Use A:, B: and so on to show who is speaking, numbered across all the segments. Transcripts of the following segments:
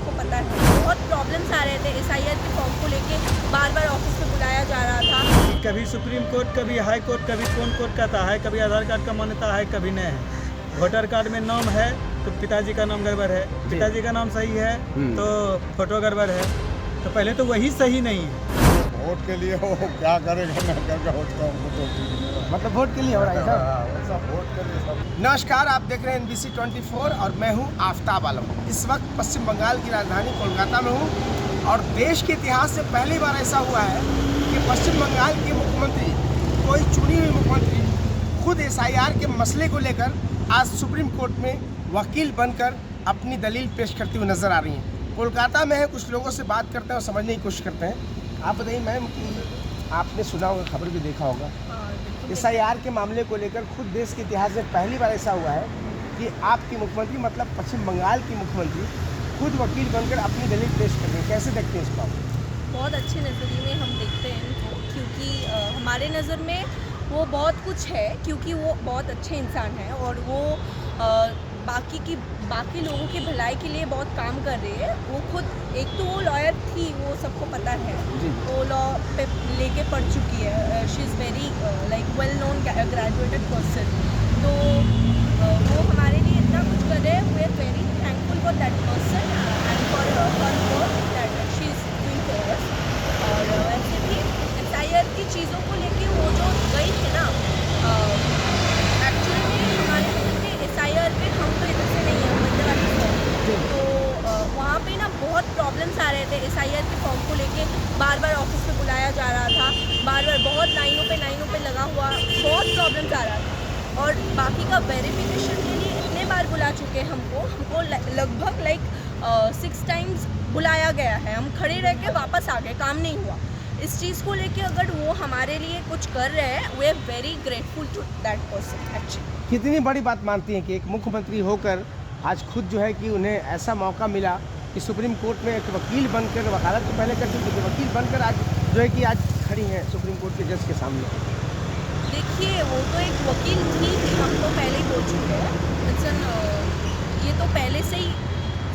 A: सबको पता है। बहुत प्रॉब्लम्स आ रहे थे SIR के फॉर्म को लेके, बार बार ऑफिस में बुलाया जा रहा था।
B: कभी सुप्रीम कोर्ट, कभी हाई कोर्ट, कभी कौन कोर्ट कहता है, कभी आधार कार्ड का मान्यता है, कभी नहीं है। वोटर कार्ड में नाम है तो पिताजी का नाम गड़बड़ है, पिताजी का नाम सही है तो फोटो गड़बड़ है। तो पहले तो वही सही नहीं है।
C: वोट के लिए वो क्या करेगा ना करके उसका
D: मतलब वोट के लिए हो रहा है सर।
C: सब वोट के लिए सब।
D: नमस्कार, आप देख रहे हैं NBC 24 और मैं हूं आफ्ताब आलम। इस वक्त पश्चिम बंगाल की राजधानी कोलकाता में हूं और देश के इतिहास से पहली बार ऐसा हुआ है कि पश्चिम बंगाल के मुख्यमंत्री, कोई चुनी हुई मुख्यमंत्री, खुद SIR के मसले को लेकर आज सुप्रीम कोर्ट में वकील बनकर अपनी दलील पेश करती हुई नजर आ रही हैं। कोलकाता में है, कुछ लोगों से बात करते हैं और समझने की कोशिश करते हैं। आप बताइए मैम कि आपने सुना होगा, खबर भी देखा होगा, SIR के मामले को लेकर खुद देश के इतिहास में पहली बार ऐसा हुआ है कि आपकी मुख्यमंत्री, मतलब पश्चिम बंगाल की मुख्यमंत्री, खुद वकील बनकर अपनी दलील पेश कर रहे हैं। कैसे देखते हैं इसको?
A: बहुत अच्छे नज़रिए में हम देखते हैं इनको, क्योंकि हमारे नज़र में वो बहुत कुछ है, क्योंकि वो बहुत अच्छे इंसान हैं और वो बाकी लोगों की भलाई के लिए बहुत काम कर रही है। वो खुद एक तो वो लॉयर थी, वो सबको पता है, वो लॉ पे लेके पढ़ चुकी है। She is very well known graduated person. तो वो हमारे लिए इतना कुछ कर रहे हैं। We are very thankful for that person and for work that she is doing for us. और वैसे भी SIR की चीज़ों को लेके वो जो गई है ना, एक्चुअली में हमारे SIR पे हम तो इधर से नहीं है, तो वहाँ पे ना बहुत प्रॉब्लम्स आ रहे थे SIR के फॉर्म को लेके। बार बार ऑफिस में बुलाया जा रहा था, बार बार बहुत लाइनों पे लगा हुआ, बहुत प्रॉब्लम्स आ रहा था। और बाकी का वेरिफिकेशन के लिए इतने बार बुला चुके हैं हमको लगभग 6 टाइम्स बुलाया गया है। हम खड़े रह के वापस आ गए, काम नहीं हुआ। इस चीज़ को लेके अगर वो हमारे लिए कुछ कर रहे हैं, we are very grateful to that person actually.
D: कितनी बड़ी बात मानती हैं कि एक मुख्यमंत्री होकर आज खुद जो है कि उन्हें ऐसा मौका मिला कि सुप्रीम कोर्ट में एक वकील बनकर, वकालत तो पहले कर चुकी थी, वकील बनकर आज जो है कि आज खड़ी हैं सुप्रीम कोर्ट के जज के सामने।
A: देखिए, वो तो एक वकील थी, हम तो पहले ही बोल चुके हैं। ये तो पहले से ही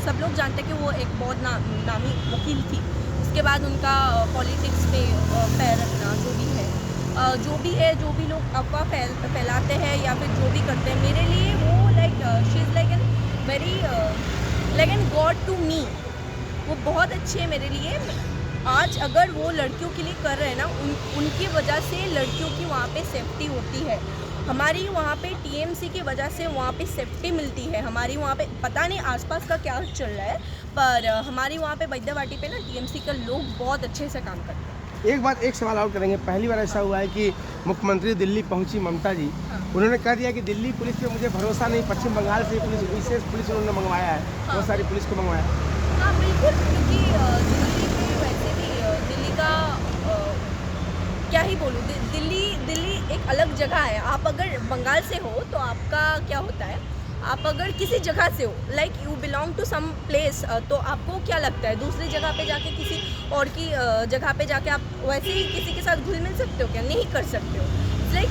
A: सब लोग जानते हैं कि वो एक बहुत नामी वकील थी। उसके बाद उनका पॉलिटिक्स पे पैर रखना, जो भी लोग अफवाह फैलाते हैं या फिर जो भी करते हैं, मेरे लिए वो she is like an god to me. वो बहुत अच्छी है मेरे लिए। आज अगर वो लड़कियों के लिए कर रहे हैं ना, उनकी वजह से लड़कियों की वहाँ पे सेफ्टी होती है। हमारी वहाँ पे TMC की वजह से वहाँ पे सेफ्टी मिलती है। हमारी वहाँ पे पता नहीं आसपास का क्या चल रहा है, पर हमारी वहाँ पे बैद्यवाटी पे ना TMC के लोग बहुत अच्छे से काम करते हैं।
D: एक सवाल और करेंगे। पहली बार ऐसा हुआ है कि मुख्यमंत्री दिल्ली पहुंची, ममता जी, उन्होंने कह दिया कि दिल्ली पुलिस पे मुझे भरोसा नहीं, पश्चिम बंगाल से पुलिस, विशेष पुलिस उन्होंने मंगवाया है, बहुत सारी पुलिस को मंगवाया है।
A: हाँ बिल्कुल, क्योंकि दिल्ली में वैसे भी दिल्ली का क्या ही बोलूँ, दिल्ली एक अलग जगह है। आप अगर बंगाल से हो तो आपका क्या होता है, आप अगर किसी जगह से हो, like you belong to some place, तो आपको क्या लगता है दूसरी जगह पे जाके, किसी और की जगह पे जाके आप वैसे ही किसी के साथ घुल मिल सकते हो क्या? नहीं कर सकते हो। लाइक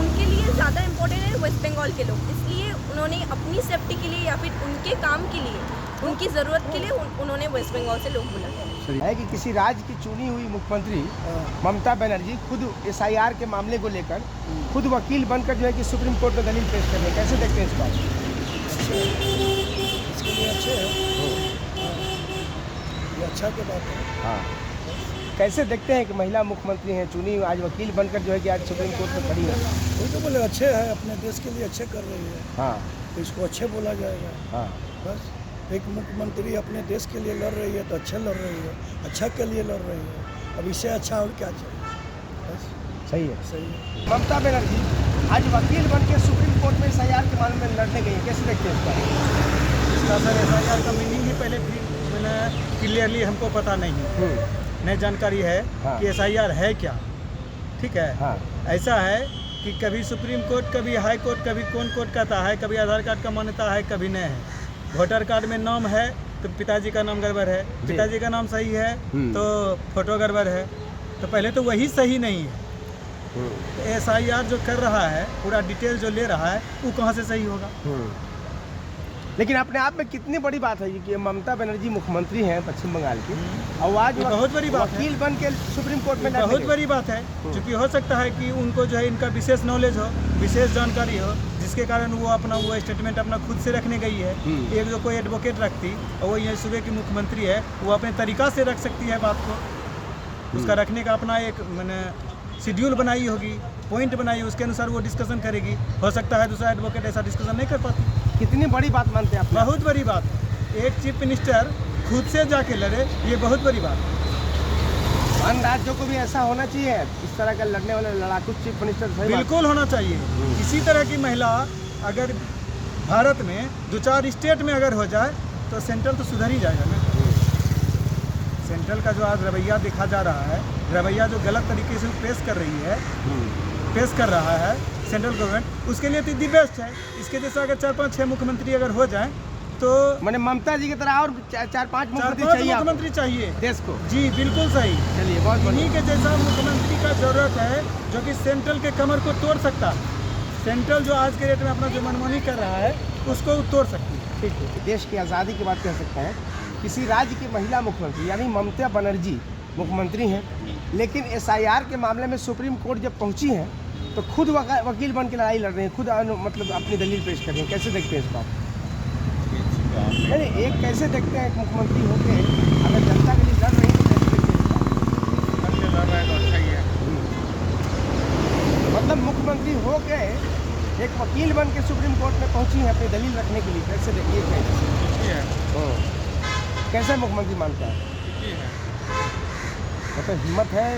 A: उनके लिए ज़्यादा इम्पोर्टेंट है वेस्ट बंगाल के लोग, इसलिए उन्होंने अपनी सेफ्टी के लिए या फिर उनके काम के लिए, उनकी ज़रूरत के लिए उन्होंने वेस्ट बंगाल से लोग बुलाया
D: है कि किसी राज्य की चुनी हुई मुख्यमंत्री ममता बनर्जी खुद SIR के मामले को लेकर खुद वकील बनकर जो है कि सुप्रीम कोर्ट में दलील पेश कर रहे हैं। कैसे देखते हैं इस बात?
C: इसके लिए अच्छे हैं, ये अच्छा के बात है।
D: हाँ, कैसे देखते हैं कि महिला मुख्यमंत्री हैं, चुनी हुई, आज वकील बनकर जो है कि आज सुप्रीम कोर्ट में खड़ी है?
C: वही तो बोले, अच्छे है, अपने देश के लिए अच्छे कर रही है,
D: हाँ
C: तो इसको अच्छे बोला जाएगा।
D: हाँ,
C: बस एक मुख्यमंत्री अपने देश के लिए लड़ रही है तो अच्छा लड़ रही है, अच्छा के लिए लड़ रही है। अब इससे अच्छा और क्या चाहिए? बस
D: सही है।
C: सही है।
D: ममता बनर्जी आज वकील बन के सुप्रीम कोर्ट में SIR के मामले में लड़ने गई है। कैसे देखते हैं इसका?
B: सर SIR का मीनिंग ही पहले मैंने क्लियरली हमको पता नहीं जानकारी है कि SIR है क्या। ठीक है,
D: हाँ।
B: ऐसा है कि कभी सुप्रीम कोर्ट, कभी हाई कोर्ट, कभी कौन कोर्ट कहता है, कभी आधार कार्ड का मान्यता है, कभी नहीं है। वोटर कार्ड में नाम है तो पिताजी का नाम गड़बड़ है, पिताजी का नाम सही है तो फोटो गड़बड़ है। तो पहले तो वही सही नहीं है। SIR जो कर रहा है, पूरा डिटेल जो ले रहा है, वो कहाँ से सही होगा?
D: लेकिन अपने आप में कितनी बड़ी बात है ये कि ममता बनर्जी मुख्यमंत्री हैं पश्चिम बंगाल की, और आज
B: ये बहुत बड़ी बात है।
D: वकील बन के सुप्रीम कोर्ट में
B: बहुत बड़ी बात है, क्योंकि हो सकता है कि उनको जो है इनका विशेष नॉलेज हो, विशेष जानकारी हो, जिसके कारण वो अपना वो स्टेटमेंट अपना खुद से रखने गई है। एक जो कोई एडवोकेट रखती और वो ये सूबे की मुख्यमंत्री है, वो अपने तरीका से रख सकती है बात को, उसका रखने का अपना एक मैंने शेड्यूल बनाई होगी, पॉइंट बनाई, उसके अनुसार वो डिस्कशन करेगी। हो सकता है दूसरा एडवोकेट ऐसा डिस्कशन नहीं कर पाती।
D: कितनी बड़ी बात मानते हैं आप?
B: बहुत बड़ी बात है, एक चीफ मिनिस्टर खुद से जाके लड़े, ये बहुत बड़ी बात है।
D: अन्य राज्यों को भी ऐसा होना चाहिए, इस तरह का लड़ने वाले लड़ाकू चीफ मिनिस्टर।
B: बिल्कुल होना चाहिए। इसी तरह की महिला अगर भारत में 2-4 स्टेट में अगर हो जाए तो सेंट्रल तो सुधर ही जाएगा ना। सेंट्रल का जो आज रवैया देखा जा रहा है, रवैया जो गलत तरीके से पेश कर रही है, पेश कर रहा है सेंट्रल गवर्नमेंट, उसके लिए तो दी बेस्ट है। इसके जैसे अगर 4-5-6 मुख्यमंत्री अगर हो जाए तो
D: मैंने ममता जी की तरह और 4-5 मुख्यमंत्री चाहिए देश को।
B: जी बिल्कुल सही।
D: चलिए, बहुत
B: इन्हीं के जैसा मुख्यमंत्री का जरूरत है जो कि सेंट्रल के कमर को तोड़ सकता है। सेंट्रल जो आज के रेट में अपना जो मनमानी कर रहा है उसको तोड़ सकती है।
D: ठीक है, देश की आज़ादी की बात कह सकते हैं। किसी राज्य की महिला मुख्यमंत्री यानी ममता बनर्जी मुख्यमंत्री हैं, लेकिन SIR के मामले में सुप्रीम कोर्ट जब पहुंची हैं तो खुद वकील बन के लड़ाई लड़ रहे हैं, खुद मतलब अपनी दलील पेश कर रहे हैं। कैसे देखते हैं इस बात? नहीं, एक कैसे देखते हैं एक मुख्यमंत्री होके अगर जनता के लिए लड़ रही है तो कैसे देखते हैं?
E: अच्छा ही है।
D: मतलब मुख्यमंत्री होके एक वकील बन के सुप्रीम कोर्ट में पहुंची है अपनी दलील रखने के लिए। कैसे देखिए कैसे मुख्यमंत्री मानता है? मतलब हिम्मत है,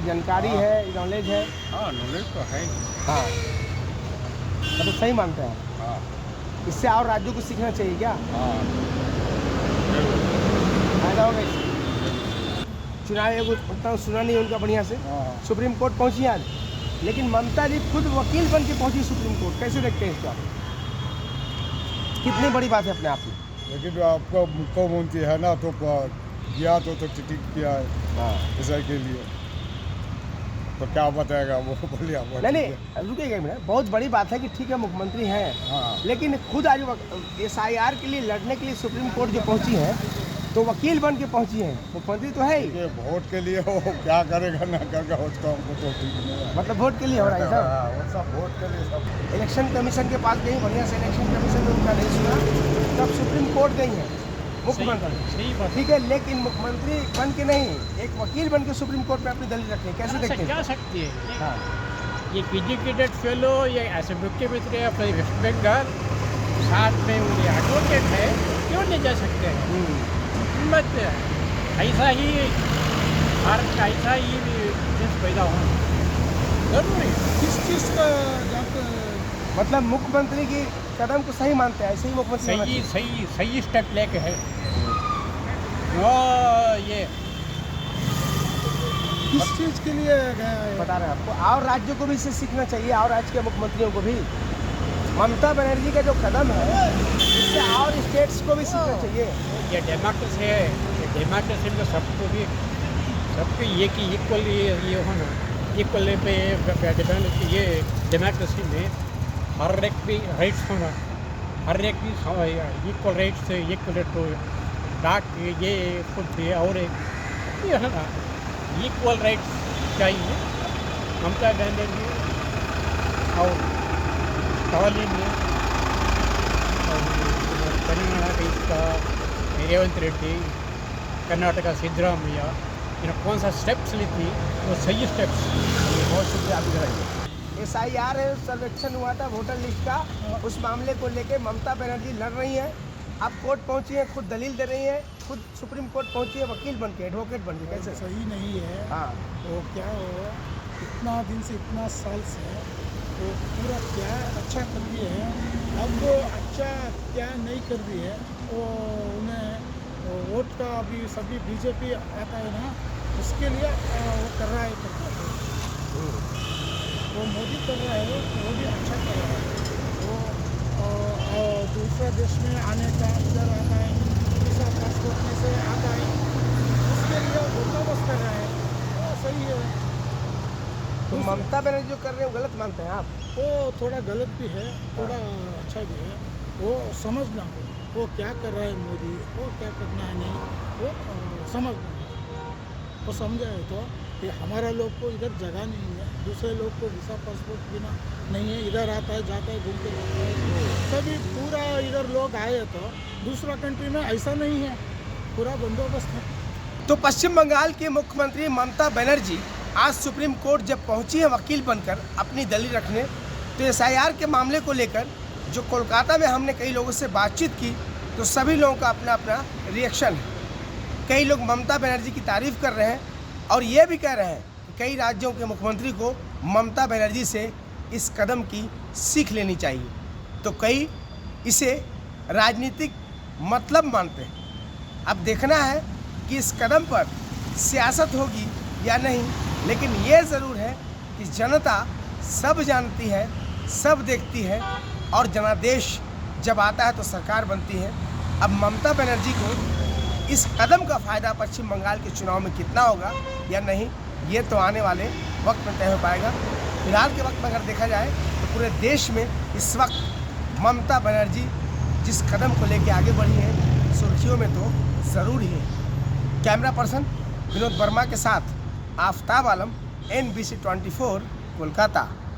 D: जानकारी है, नॉलेज है।
E: हाँ, नॉलेज तो है ही।
D: हाँ, मतलब सही मानते हैं।
E: हाँ
D: इससे और राज्यों को सीखना चाहिए क्या?
E: हाँ,
D: फायदा होगा इससे। चुनाव आयोग उतना सुना नहीं उनका बढ़िया से, सुप्रीम कोर्ट पहुंची आज, लेकिन ममता जी खुद वकील बन के पहुंची सुप्रीम कोर्ट। कैसे देखते हैं इसका? कितनी बड़ी बात है अपने आप में।
E: लेकिन आपका मुख्यमंत्री है ना, तो किया तो ठीक किया है।
D: हाँ,
E: ऐसा के लिए तो क्या बताएगा वो, बोलिए आप।
D: नहीं रुकेगा एक मिनट। बहुत बड़ी बात है कि ठीक है मुख्यमंत्री हैं,
E: हाँ।
D: लेकिन खुद आज SIR के लिए लड़ने के लिए सुप्रीम कोर्ट जो पहुंची है तो वकील बन के पहुंची हैं। मुख्यमंत्री तो है ही,
E: ये वोट के लिए वो क्या करेगा ना करेगा उसका हमको तो ठीक नहीं है।
D: मतलब वोट के लिए हो रहा है सब।
E: हाँ, वो सब वोट के लिए सब।
D: इलेक्शन कमीशन के पास गई, बढ़िया से इलेक्शन कमीशन ने उनका नहीं सुना, तब सुप्रीम कोर्ट गई हैं मुख्यमंत्री। ठीक है, लेकिन मुख्यमंत्री बन के नहीं, एक वकील बन के सुप्रीम कोर्ट में अपनी दलील रखनी है। कैसे देखते
F: जा
D: हैं?
F: सकती है।
D: हाँ,
F: ये एजुकेटेड फेलो, ये एसएमबी के मित्र अपने वेस्ट बंगाल, साथ में वो एडवोकेट है, क्यों नहीं जा सकते हैं? हिम्मत ऐसा ही भारत का ऐसा ही देश पैदा होना जरूरी है।
B: किस चीज़ का
D: मतलब मुख्यमंत्री की कदम को सही मानते हैं, ऐसे ही मुख्यमंत्री होना
F: सही
D: चाहिए।
F: सही सही स्टेप लेके है वो। ये
B: किस चीज़ के लिए गया है?
D: बता रहे हैं आपको, और राज्यों को भी इससे सीखना चाहिए, और राज्य के मुख्यमंत्रियों को भी। ममता बनर्जी का जो कदम है इससे और स्टेट्स को भी सीखना चाहिए।
F: ये डेमोक्रेसी है, ये डेमोक्रेसी में सबको ये कि इक्वल ये होना, इक्वल पे डिपेंड। ये डेमोक्रेसी में हर एक भी राइट्स होना, हर एक भी इक्वल राइट्स से इक्वल टू डाक ये फुट और ये है ना, इक्वल राइट्स चाहिए। ममता बनर्जी और तालीम में और तेलंगाना का इसका रेवंत रेड्डी, कर्नाटका सिद्धरामैया, इन्होंने कौन सा स्टेप्स ली थी वो सही स्टेप्स। बहुत शुक्रिया आपकी कराइए।
D: SIR है, सर्वेक्षण हुआ था वोटर लिस्ट का, उस मामले को लेके ममता बनर्जी लड़ रही हैं। आप कोर्ट पहुंची हैं, खुद दलील दे रही हैं, खुद सुप्रीम कोर्ट पहुंची है वकील बन के, एडवोकेट बन के। कैसे?
G: सही नहीं है।
D: हाँ,
G: वो क्या हो, इतना दिन से इतना साल से वो पूरा क्या अच्छा कर रही है, अब वो अच्छा क्या नहीं कर रही है। वो उन्हें वोट का अभी सभी बीजेपी आता है ना, उसके लिए वो कर रहा है। वो मोदी कर रहा है, वो भी अच्छा कर रहा है। वो दूसरा देश में आने का इधर आता है, वीज़ा पासपोर्ट में से आता है, उसके लिए बंदोबस्त कर रहा है। वो सही है।
D: तो ममता बनर्जी जो कर रहे हैं वो गलत मानते हैं आप?
G: वो थोड़ा गलत भी है, थोड़ा अच्छा भी है, वो समझना हो। वो क्या कर रहा है मोदी, वो क्या करना है नहीं, वो समझ नहीं। वो समझा है तो कि हमारा लोग को इधर जगह नहीं है, दूसरे लोग को वीज़ा पासपोर्ट बिना नहीं है, इधर आता है जाता है घूमते जाता है, तभी पूरा इधर लोग आए तो दूसरा कंट्री में ऐसा नहीं है, पूरा बंदोबस्त है।
D: तो पश्चिम बंगाल के मुख्यमंत्री ममता बनर्जी आज सुप्रीम कोर्ट जब पहुंची है वकील बनकर अपनी दलील रखने, तो एसआईआर के मामले को लेकर जो कोलकाता में हमने कई लोगों से बातचीत की तो सभी लोगों का अपना अपना रिएक्शन है। कई लोग ममता बनर्जी की तारीफ़ कर रहे हैं और ये भी कह रहे हैं कि कई राज्यों के मुख्यमंत्री को ममता बनर्जी से इस कदम की सीख लेनी चाहिए, तो कई इसे राजनीतिक मतलब मानते हैं। अब देखना है कि इस कदम पर सियासत होगी या नहीं, लेकिन ये ज़रूर है कि जनता सब जानती है, सब देखती है और जनादेश जब आता है तो सरकार बनती है। अब ममता बनर्जी को इस कदम का फ़ायदा पश्चिम बंगाल के चुनाव में कितना होगा या नहीं, ये तो आने वाले वक्त में तय हो पाएगा। फिलहाल के वक्त में अगर देखा जाए तो पूरे देश में इस वक्त ममता बनर्जी जिस कदम को लेकर आगे बढ़ी है, सुर्खियों में तो ज़रूर ही है। कैमरा पर्सन विनोद वर्मा के साथ आफ्ताब आलम, NBC 24 कोलकाता।